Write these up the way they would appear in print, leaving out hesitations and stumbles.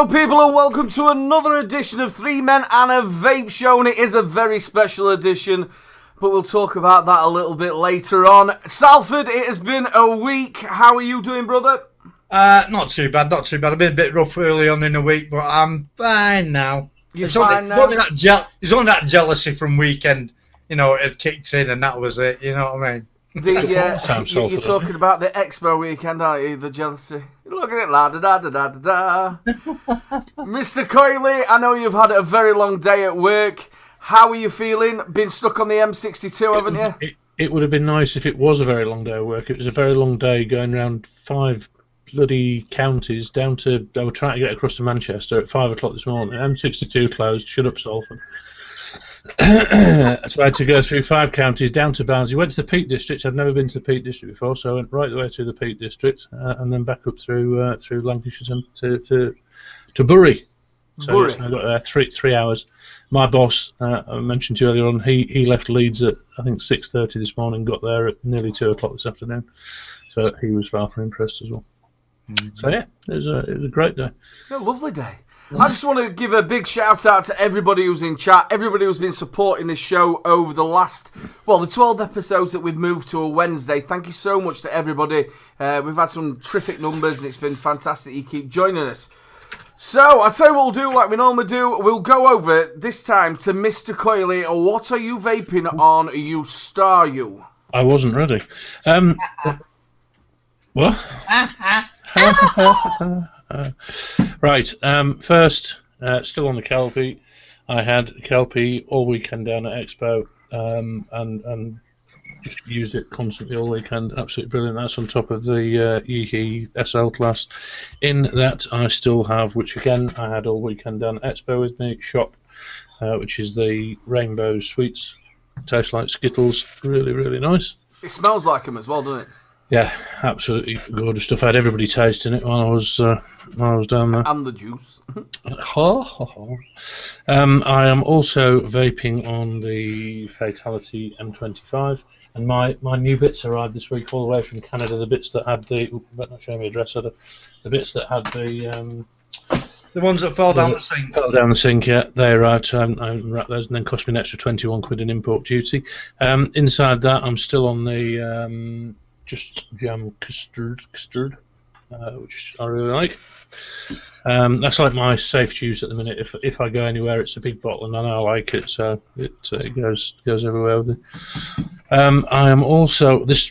Hello people and welcome to another edition of Three Men and a Vape Show, and it is a very special edition, but we'll talk about that a little bit later on. Salford, it has been a week. How are you doing, brother? Not too bad. I've been a bit rough early on in the week, but I'm fine now. You're fine now? It's only that jealousy from weekend, it kicked in and that was it, you know what I mean? You're talking about the Expo weekend, aren't you? The jealousy. Look at it, la da da da da da da. Mr. Coily, I know you've had a very long day at work. How are you feeling? Been stuck on the M62, haven't you? It would have been nice if it was a very long day at work. It was a very long day going around 5 bloody counties down to. They were trying to get across to Manchester at 5 o'clock this morning. M62 closed. Shut up, Salford. So I had to go through 5 counties down to Barnsley. Went to the Peak District. I'd never been to the Peak District before, so I went right the way through the Peak District and then back up through Lancashire to Bury. So yes, I got there 3 hours. My boss, I mentioned to you earlier on, he left Leeds at I think 6:30 this morning. Got there at nearly 2 o'clock this afternoon. So he was far from impressed as well. So yeah, it was a great day. A lovely day. I just want to give a big shout out to everybody who's in chat, everybody who's been supporting this show over the last, the 12 episodes that we've moved to a Wednesday. Thank you so much to everybody. We've had some terrific numbers and it's been fantastic. You keep joining us. So, I'll tell you what we'll do, like we normally do. We'll go over this time to Mr. Coily. What are you vaping on, you star you? I wasn't ready. What? Right, first, still on the Kelpie. I had Kelpie all weekend down at Expo and just used it constantly all weekend. Absolutely brilliant. That's on top of the EE SL class. In that, I still have, which again I had all weekend down at Expo with me, Shop, which is the Rainbow Sweets. Tastes like Skittles. Really, really nice. It smells like them as well, doesn't it? Yeah, absolutely gorgeous stuff. I had everybody tasting it while I was down there. And the juice. I am also vaping on the Fatality M25, and my new bits arrived this week all the way from Canada. The bits that had the better not show me address. The bits that had the ones that fell down the sink. Fell down the sink, yeah. They arrived, so I haven't wrapped those, and then cost me an extra 21 quid in import duty. Inside that, I'm still on the Just Jam custard, which I really like. That's like my safe juice at the minute. If I go anywhere, it's a big bottle, and I know I like it, so it goes everywhere with me. I am also So this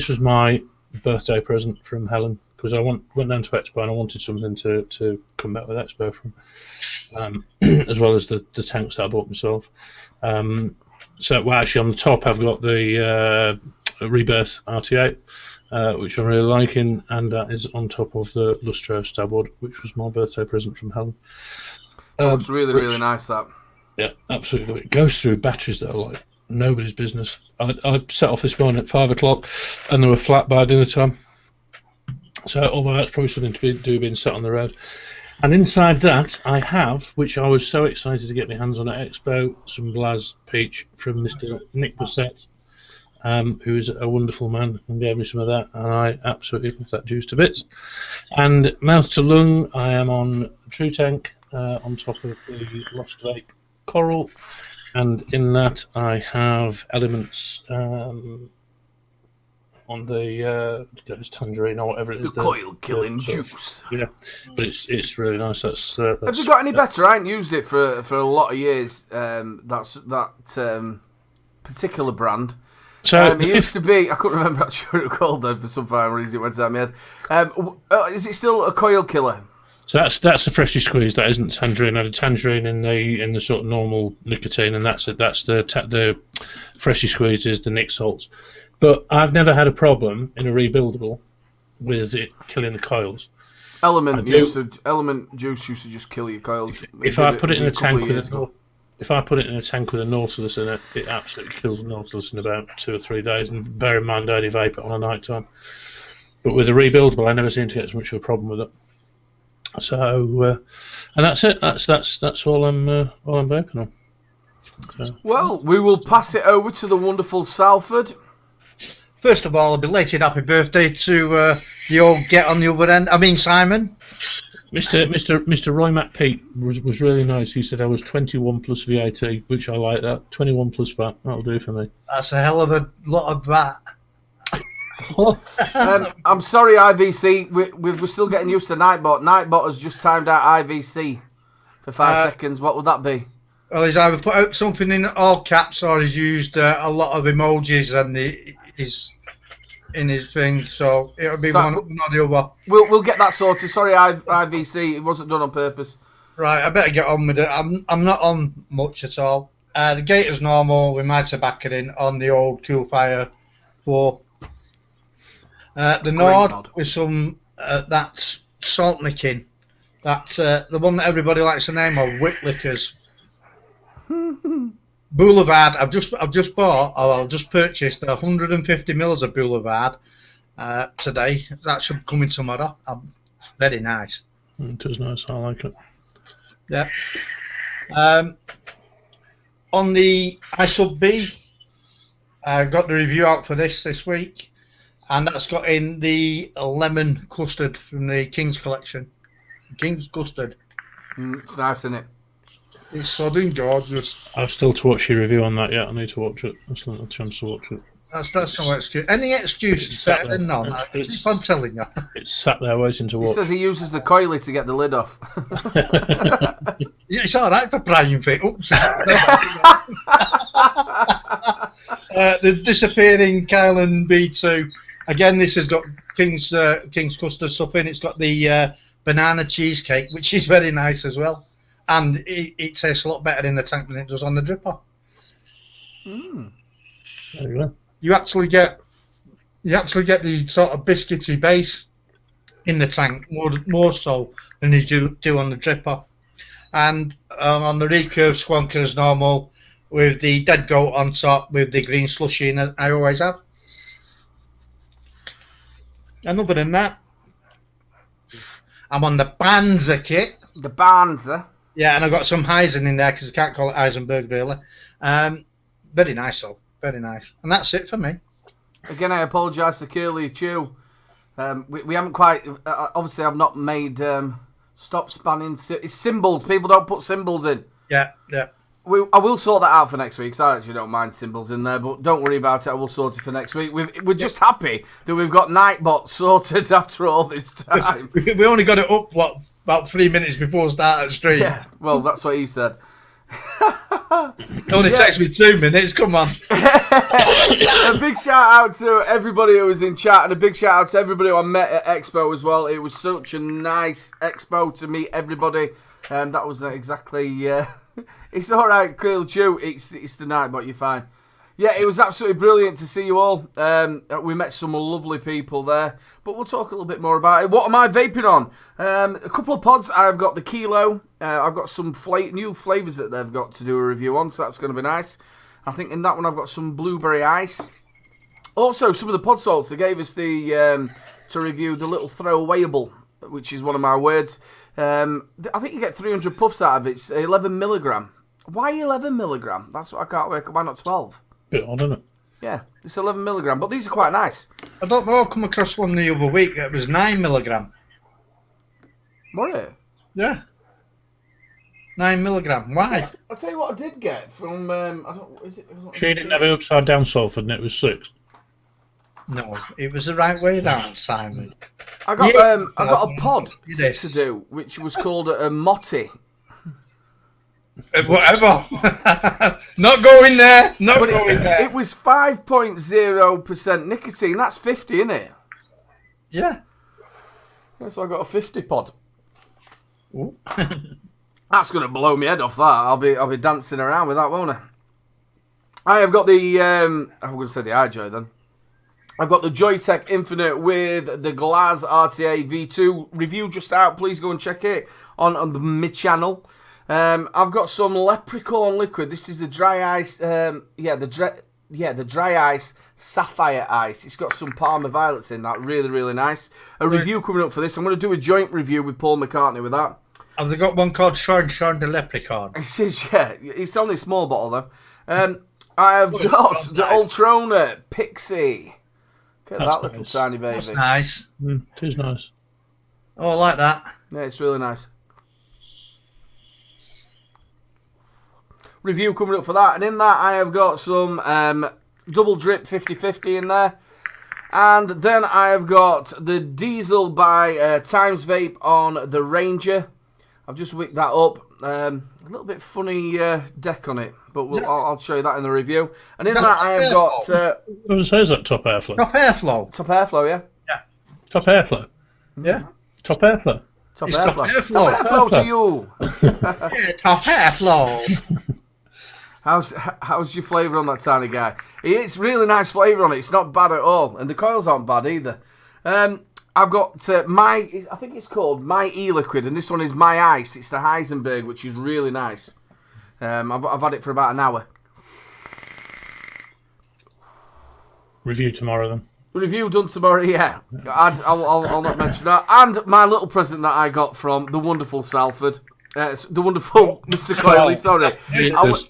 was my birthday present from Helen, because I went down to Expo and I wanted something to come back with Expo from, as well as the tanks that I bought myself. Actually on the top I've got the Rebirth RT8, which I'm really liking, and that is on top of the Lustro Stabwood, which was my birthday present from Helen. It's really nice, that. Yeah, absolutely. It goes through batteries that are like nobody's business. I set off this morning at 5 o'clock, and they were flat by dinner time. So, although that's probably something to do being set on the road. And inside that, I have, which I was so excited to get my hands on at Expo, some Blaz Peach from Mr. Nick Bissett, who is a wonderful man, and gave me some of that, and I absolutely love that juice to bits. And mouth to lung, I am on True Tank, on top of the Lost Vape Coral, and in that I have Elements on the tangerine or whatever it is. The coil killing juice. Yeah, but it's really nice. That's have you got any better? I haven't used it for a lot of years. That particular brand. So it used to be. I couldn't remember actually what it was called then for some reason. It went down my head. Is it still a coil killer? So that's a freshly squeezed. That isn't tangerine. I had a tangerine in the sort of normal nicotine, and that's it. That's the freshly squeezed is the Nick salts. But I've never had a problem in a rebuildable with it killing the coils. Element juice used to just kill your coils. If I put it in a tank with a Nautilus in it, it absolutely kills the Nautilus in about 2 or 3 days. And bear in mind, I only vape it on a night time. But with a rebuildable, I never seem to get as much of a problem with it. So, and that's it. That's all I'm vaping on. So. Well, we will pass it over to the wonderful Salford. First of all, a belated happy birthday to the old get on the other end. I mean, Simon. Mr. Roy McPeak was really nice. He said I was 21 plus VAT, which I like that. 21 plus VAT, that'll do for me. That's a hell of a lot of that. I'm sorry, IVC. We're still getting used to Nightbot. Nightbot has just timed out IVC for 5 seconds. What would that be? Well, he's either put out something in all caps or he's used a lot of emojis and he's in his thing. So it'll be one or the other. We'll get that sorted. Sorry, IVC. It wasn't done on purpose. Right, I better get on with it. I'm not on much at all. The gate is normal with my tobacco in on the old Coolfire 4. The Nord with some that's salt nicking. That's the one that everybody likes the name of, Whitlickers. Boulevard. I've just purchased 150 mils of Boulevard today. That should come in tomorrow. It's very nice. It is nice. I like it. Yeah. On the iSub-B, I got the review out for this week, and that's got in the lemon custard from the King's collection. King's custard. It's nice, isn't it? It's sodding gorgeous. I've still to watch your review on that yet. I need to watch it. I still not had a chance to watch it. That's no excuse. Any excuse is better than none. I keep on telling you. It's sat there waiting to watch. He says he uses the coily to get the lid off. It's all right for prying feet. Oops. The disappearing Kylan B2. Again, this has got King's custard stuff in. It's got the banana cheesecake, which is very nice as well. And it tastes a lot better in the tank than it does on the dripper. There you go. You actually get the sort of biscuity base in the tank more so than you do on the dripper. And on the recurve squonker as normal with the dead goat on top with the green slushy in it, I always have. And other than that, I'm on the Banzer kit. The Banzer. Yeah, and I've got some Heisen in there because I can't call it Heisenberg really. Very nice, though. Very nice. And that's it for me. Again, I apologise to Curly Chew. We haven't quite... obviously, I've not made... stop spanning... It's symbols. People don't put symbols in. Yeah. I will sort that out for next week, because I actually don't mind symbols in there, but don't worry about it. I will sort it for next week. We're just happy that we've got Nightbot sorted after all this time. We only got it up, about 3 minutes before start of stream. Yeah, well, that's what he said. It only takes me 2 minutes, come on. A big shout out to everybody who was in chat, and a big shout out to everybody who I met at Expo as well. It was such a nice Expo to meet everybody. That was exactly... it's alright, Curly Chew. It's the night, but you're fine. Yeah, it was absolutely brilliant to see you all. We met some lovely people there, but we'll talk a little bit more about it. What am I vaping on? A couple of pods. I've got the Kilo. I've got some new flavours that they've got to do a review on, so that's going to be nice. I think in that one I've got some blueberry ice. Also, some of the pod salts. They gave us the to review the little throwawayable, which is one of my words. I think you get 300 puffs out of it. It's 11 milligram. Why 11 milligram? That's what I can't work. Why not 12? Bit odd, isn't it? Yeah, it's 11 milligram, but these are quite nice. I don't know. I come across one the other week. It was 9 milligram. Was it? Yeah. 9 milligram. Why? I'll tell you what I did get from. I don't. Is it? She didn't have it upside down, Salford, and it was 6. No, it was the right way round, Simon. I got a pod to do, which was called a Motti. Whatever. Not going there. Not going there. It was 5.0% nicotine. That's 50, isn't it? Yeah. So I got a 50 pod. That's gonna blow my head off. That I'll be dancing around with that, won't I? I have got the. I'm going to say the iJoy then. I've got the Joytech Infinite with the Glaz RTA V2 review just out. Please go and check it on the mid channel. I've got some Leprechaun liquid. This is the dry ice. The dry ice sapphire ice. It's got some Parma violets in that. Really, really nice. A review coming up for this. I'm going to do a joint review with Paul McCartney with that. Have they got one called Sean the Leprechaun? It says, yeah. It's only a small bottle though. I have got the Ultrona Pixie. Look at that little tiny baby. That's nice. It is nice. Oh, I like that. Yeah, it's really nice. Review coming up for that, and in that I have got some double drip 50/50 in there. And then I have got the Diesel by Times Vape on the Ranger. I've just wicked that up. A little bit funny deck on it, but I'll show you that in the review. And in that I have got... What was that top airflow? Top airflow. Top airflow, yeah? Yeah. Top airflow? Yeah. Top airflow? Top It's airflow. top airflow. Top airflow to you. Yeah, top airflow. How's your flavour on that tiny guy? It's really nice flavour on it. It's not bad at all. And the coils aren't bad either. I've got I think it's called My E-Liquid, and this one is My Ice. It's the Heisenberg, which is really nice. I've had it for about an hour. Review tomorrow then. Review done tomorrow, yeah. I'll not mention that. And my little present that I got from the wonderful Salford. The wonderful Mr. Coily, sorry. I was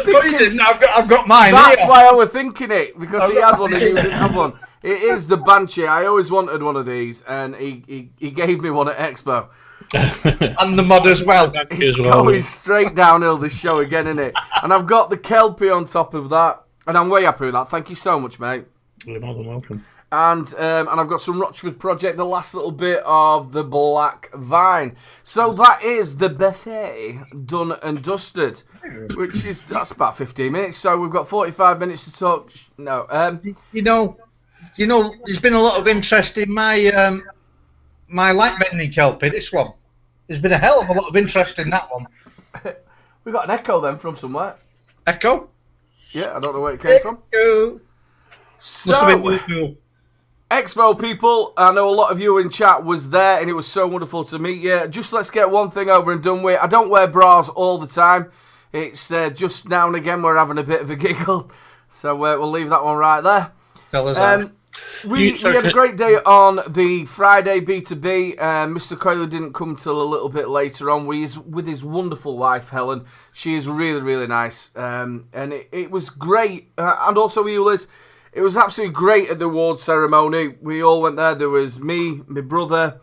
thinking, You didn't. I've got mine. that's here. why I was thinking it, because he had one and you didn't have one. It is the Banshee. I always wanted one of these, and he gave me one at Expo. And the mod as well. It's going straight downhill this show again, isn't it? And I've got the Kelpie on top of that, and I'm way happy with that. Thank you so much, mate. You're more than welcome. And I've got some Rochford Project, the last little bit of the Black Vine. So that is the buffet done and dusted, that's about 15 minutes. So we've got 45 minutes to talk. No, You know, there's been a lot of interest in my my light bending Kelpie. This one, there's been a hell of a lot of interest in that one. we got an echo then from somewhere. Echo. Yeah, I don't know where it came from. Echo. So. Expo people, I know a lot of you in chat was there, and it was so wonderful to meet you. Just let's get one thing over and done with. I don't wear bras all the time. It's just now and again we're having a bit of a giggle. So we'll leave that one right there. Tell us that. We had a great day on the Friday B2B. Mr. Coily didn't come till a little bit later on with his wonderful wife, Helen. She is really, really nice. And it was great. And also, Eulis, it was absolutely great at the award ceremony. We all went there. There was me, my brother,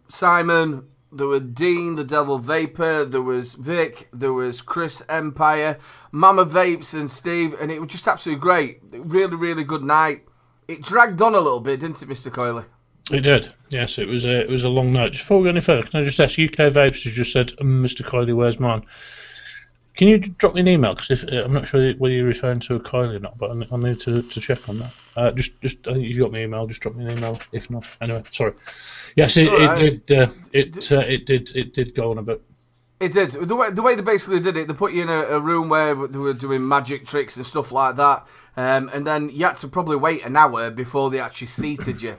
Simon, there were Dean, the Devil Vapor, there was Vic, there was Chris Empire, Mama Vapes and Steve, and it was just absolutely great. Really, really good night. It dragged on a little bit, didn't it, Mr. Coily? It did. Yes, it was a long night. Just before we go any further, can I just ask, UK Vapes has just said, Mr. Coily, where's mine? Can you drop me an email? Because I'm not sure whether you're referring to a Coily or not, but I need to check on that. Just I think if you got my email, just drop me an email. If not, anyway, sorry. Yes, it did go on a bit. It did. The way they basically did it, they put you in a room where they were doing magic tricks and stuff like that, and then you had to probably wait an hour before they actually seated you.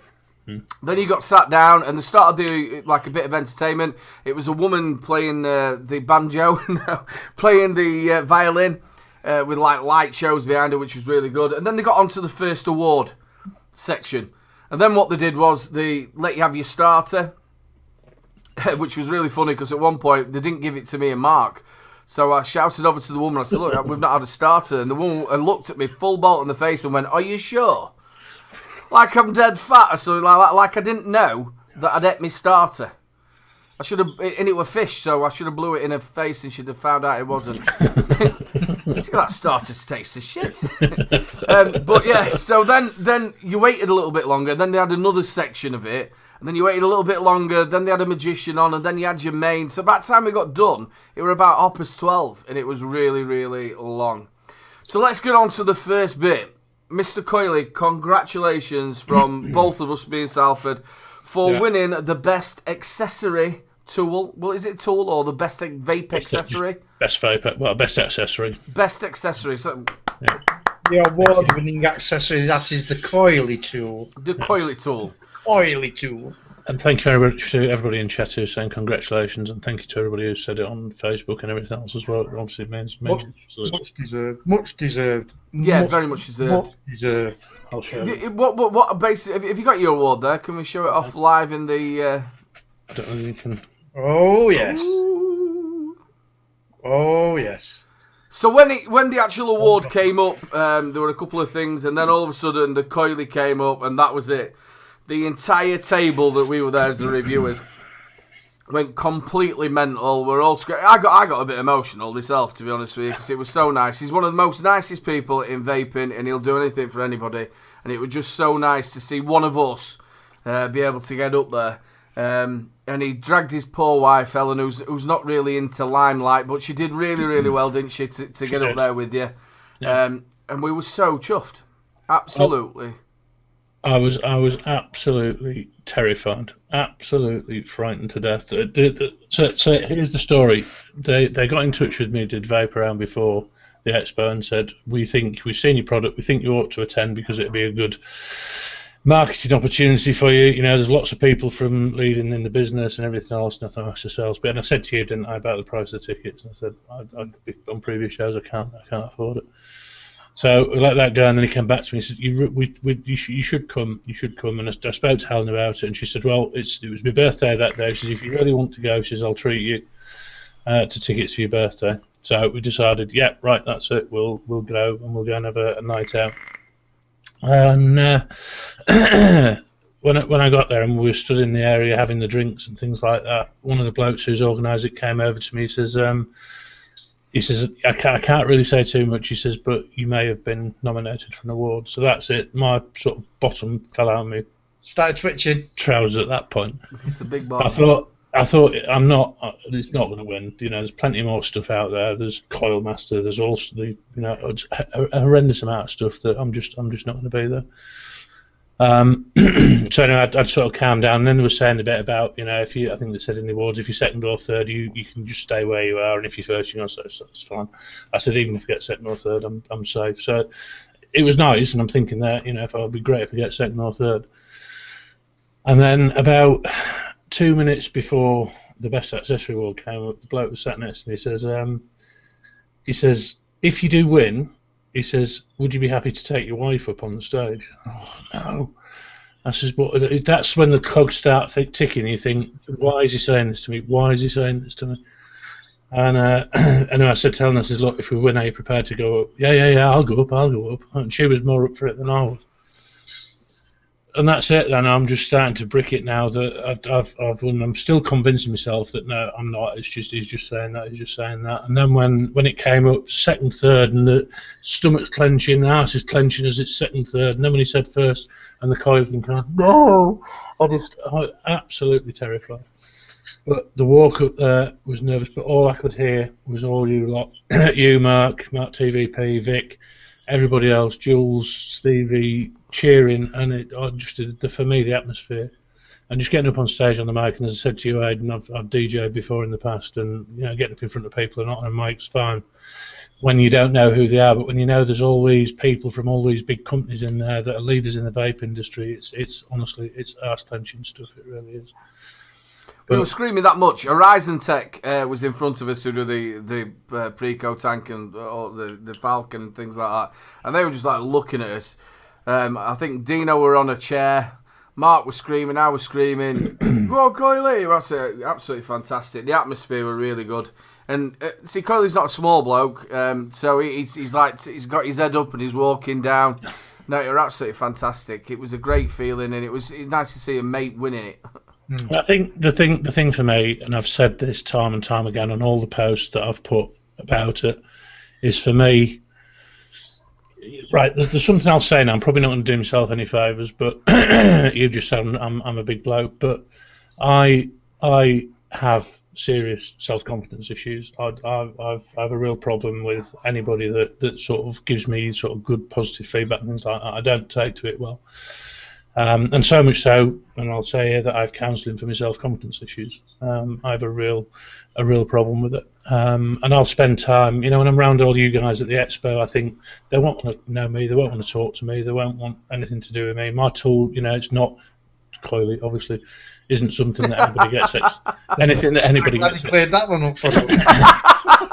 Then you got sat down, and they started like a bit of entertainment. It was a woman playing the banjo, playing the violin, with like light shows behind her, which was really good. And then they got onto the first award section, and then what they did was they let you have your starter, which was really funny because at one point they didn't give it to me and Mark. So I shouted over to the woman. I said, "Look, we've not had a starter," and the woman looked at me full bolt in the face and went, "Are you sure?" Like I'm dead fat or something like I didn't know that I'd ate my starter. I should have, and it were fish, so I should have blew it in her face and she'd have found out it wasn't. That starter tastes of shit. But yeah, so then you waited a little bit longer, then they had another section of it, and then you waited a little bit longer, then they had a magician on, and then you had your main. So by the time we got done, it were about 12, and it was really, really long. So let's get on to the first bit. Mr. Coily, congratulations from both of us being Salford for winning the best accessory tool. Well, is it tool or the best vape accessory? Best vape, well, best accessory. Best accessory. So, yeah. The award-winning accessory, that is the Coily tool. The Coily tool. Coily tool. And thank you very much to everybody in chat who's saying congratulations, and thank you to everybody who said it on Facebook and everything else as well. It obviously means much deserved. Much deserved. Yeah, very much deserved. Much deserved. I'll show you. What basically? Have you got your award there? Can we show it off live in the? I don't know if you can. Oh yes. Ooh. Oh yes. So when the actual award came up, there were a couple of things, and then all of a sudden the Coily came up, and that was it. The entire table that we were there as the reviewers Went completely mental. We're all I got a bit emotional myself, to be honest with you, because it was so nice. He's one of the most nicest people in vaping, and he'll do anything for anybody. And it was just so nice to see one of us be able to get up there. And he dragged his poor wife, Ellen, who's not really into limelight, but she did really, really well, didn't she, to get up there with you? Yeah. And we were so chuffed. Absolutely. I was absolutely terrified, absolutely frightened to death. So here's the story. They got in touch with me, did Vape around before the Expo, and said, we've seen your product, we think you ought to attend because it'd be a good marketing opportunity for you. You know, there's lots of people from leading in the business and everything else. And I thought, that's a sales bit. And I said to you, didn't I, about the price of the tickets? And I said, on previous shows, I can't afford it. So we let that go, and then he came back to me and said, you should come. And I spoke to Helen about it, and she said, well, it was my birthday that day. She said, if you really want to go, she says, I'll treat you to tickets for your birthday. So we decided, yeah, right, that's it. We'll go, and we'll go and have a night out. And when I got there and we were stood in the area having the drinks and things like that, one of the blokes who's organised it came over to me. He says, I can't really say too much. He says, but you may have been nominated for an award. So that's it. My sort of bottom fell out of me. Started twitching. Trousers at that point. It's a big bottom. I thought it's not going to win. You know, there's plenty more stuff out there. There's Coil Master. There's also it's a horrendous amount of stuff that I'm just not going to be there. So anyway, I'd sort of calmed down, and then they were saying a bit about, you know, I think they said in the awards, if you're second or third, you can just stay where you are, and if you're first, you know, so that's fine. I said, even if I get second or third, I'm safe. So it was nice, and I'm thinking that, you know, if it'd be great if I get second or third. And then about 2 minutes before the best accessory award came up, the bloke was sat next to me. He says, if you do win, he says, would you be happy to take your wife up on the stage? Oh, no. I says, but that's when the cogs start ticking. You think, why is he saying this to me? Why is he saying this to me? And I said to Helen, I says, look, if we win, are you prepared to go up? Yeah, I'll go up. And she was more up for it than I was. And that's it. Then I'm just starting to brick it now that I've won. I'm still convincing myself that no, I'm not. He's just saying that. And then when it came up second, third, and the stomach's clenching, the arse is clenching as it's second, third, and then when he said first, and the coil thing came, no, I was absolutely terrified. But the walk up there was nervous. But all I could hear was all you lot, you, Mark TVP, Vic, everybody else, Jules, Stevie, cheering, and it just for me the atmosphere, and just getting up on stage on the mic. And as I said to you, Aidan, I've DJ'd before in the past, and you know, getting up in front of people and not on a mic's fine when you don't know who they are, but when you know there's all these people from all these big companies in there that are leaders in the vape industry, it's honestly arse clenching stuff. It really is. We were screaming that much. Horizon Tech was in front of us who do the Preco tank and the Falcon and things like that, and they were just like looking at us. I think Dino were on a chair. Mark was screaming. I was screaming. Go on, Coily! Absolutely fantastic. The atmosphere were really good. And see, Coily's not a small bloke, so he's got his head up and he's walking down. No, you're absolutely fantastic. It was a great feeling, and it was nice to see a mate winning it. I think the thing for me, and I've said this time and time again on all the posts that I've put about it, is for me, right, there's something I'll say now. I'm probably not going to do myself any favours, but you've just said I'm a big bloke, but I have serious self-confidence issues. I have a real problem with anybody that sort of gives me sort of good positive feedback and things like that. I don't take to it well. And so much so, and I'll say here that I have counselling for my self-confidence issues. I have a real problem with it. And I'll spend time, you know, when I'm around all you guys at the Expo, I think they won't want to know me, they won't want to talk to me, they won't want anything to do with me. My tool, you know, it's not Coily, obviously, isn't something that anybody gets. Anything that anybody gets. I'm glad you cleared that one up for us.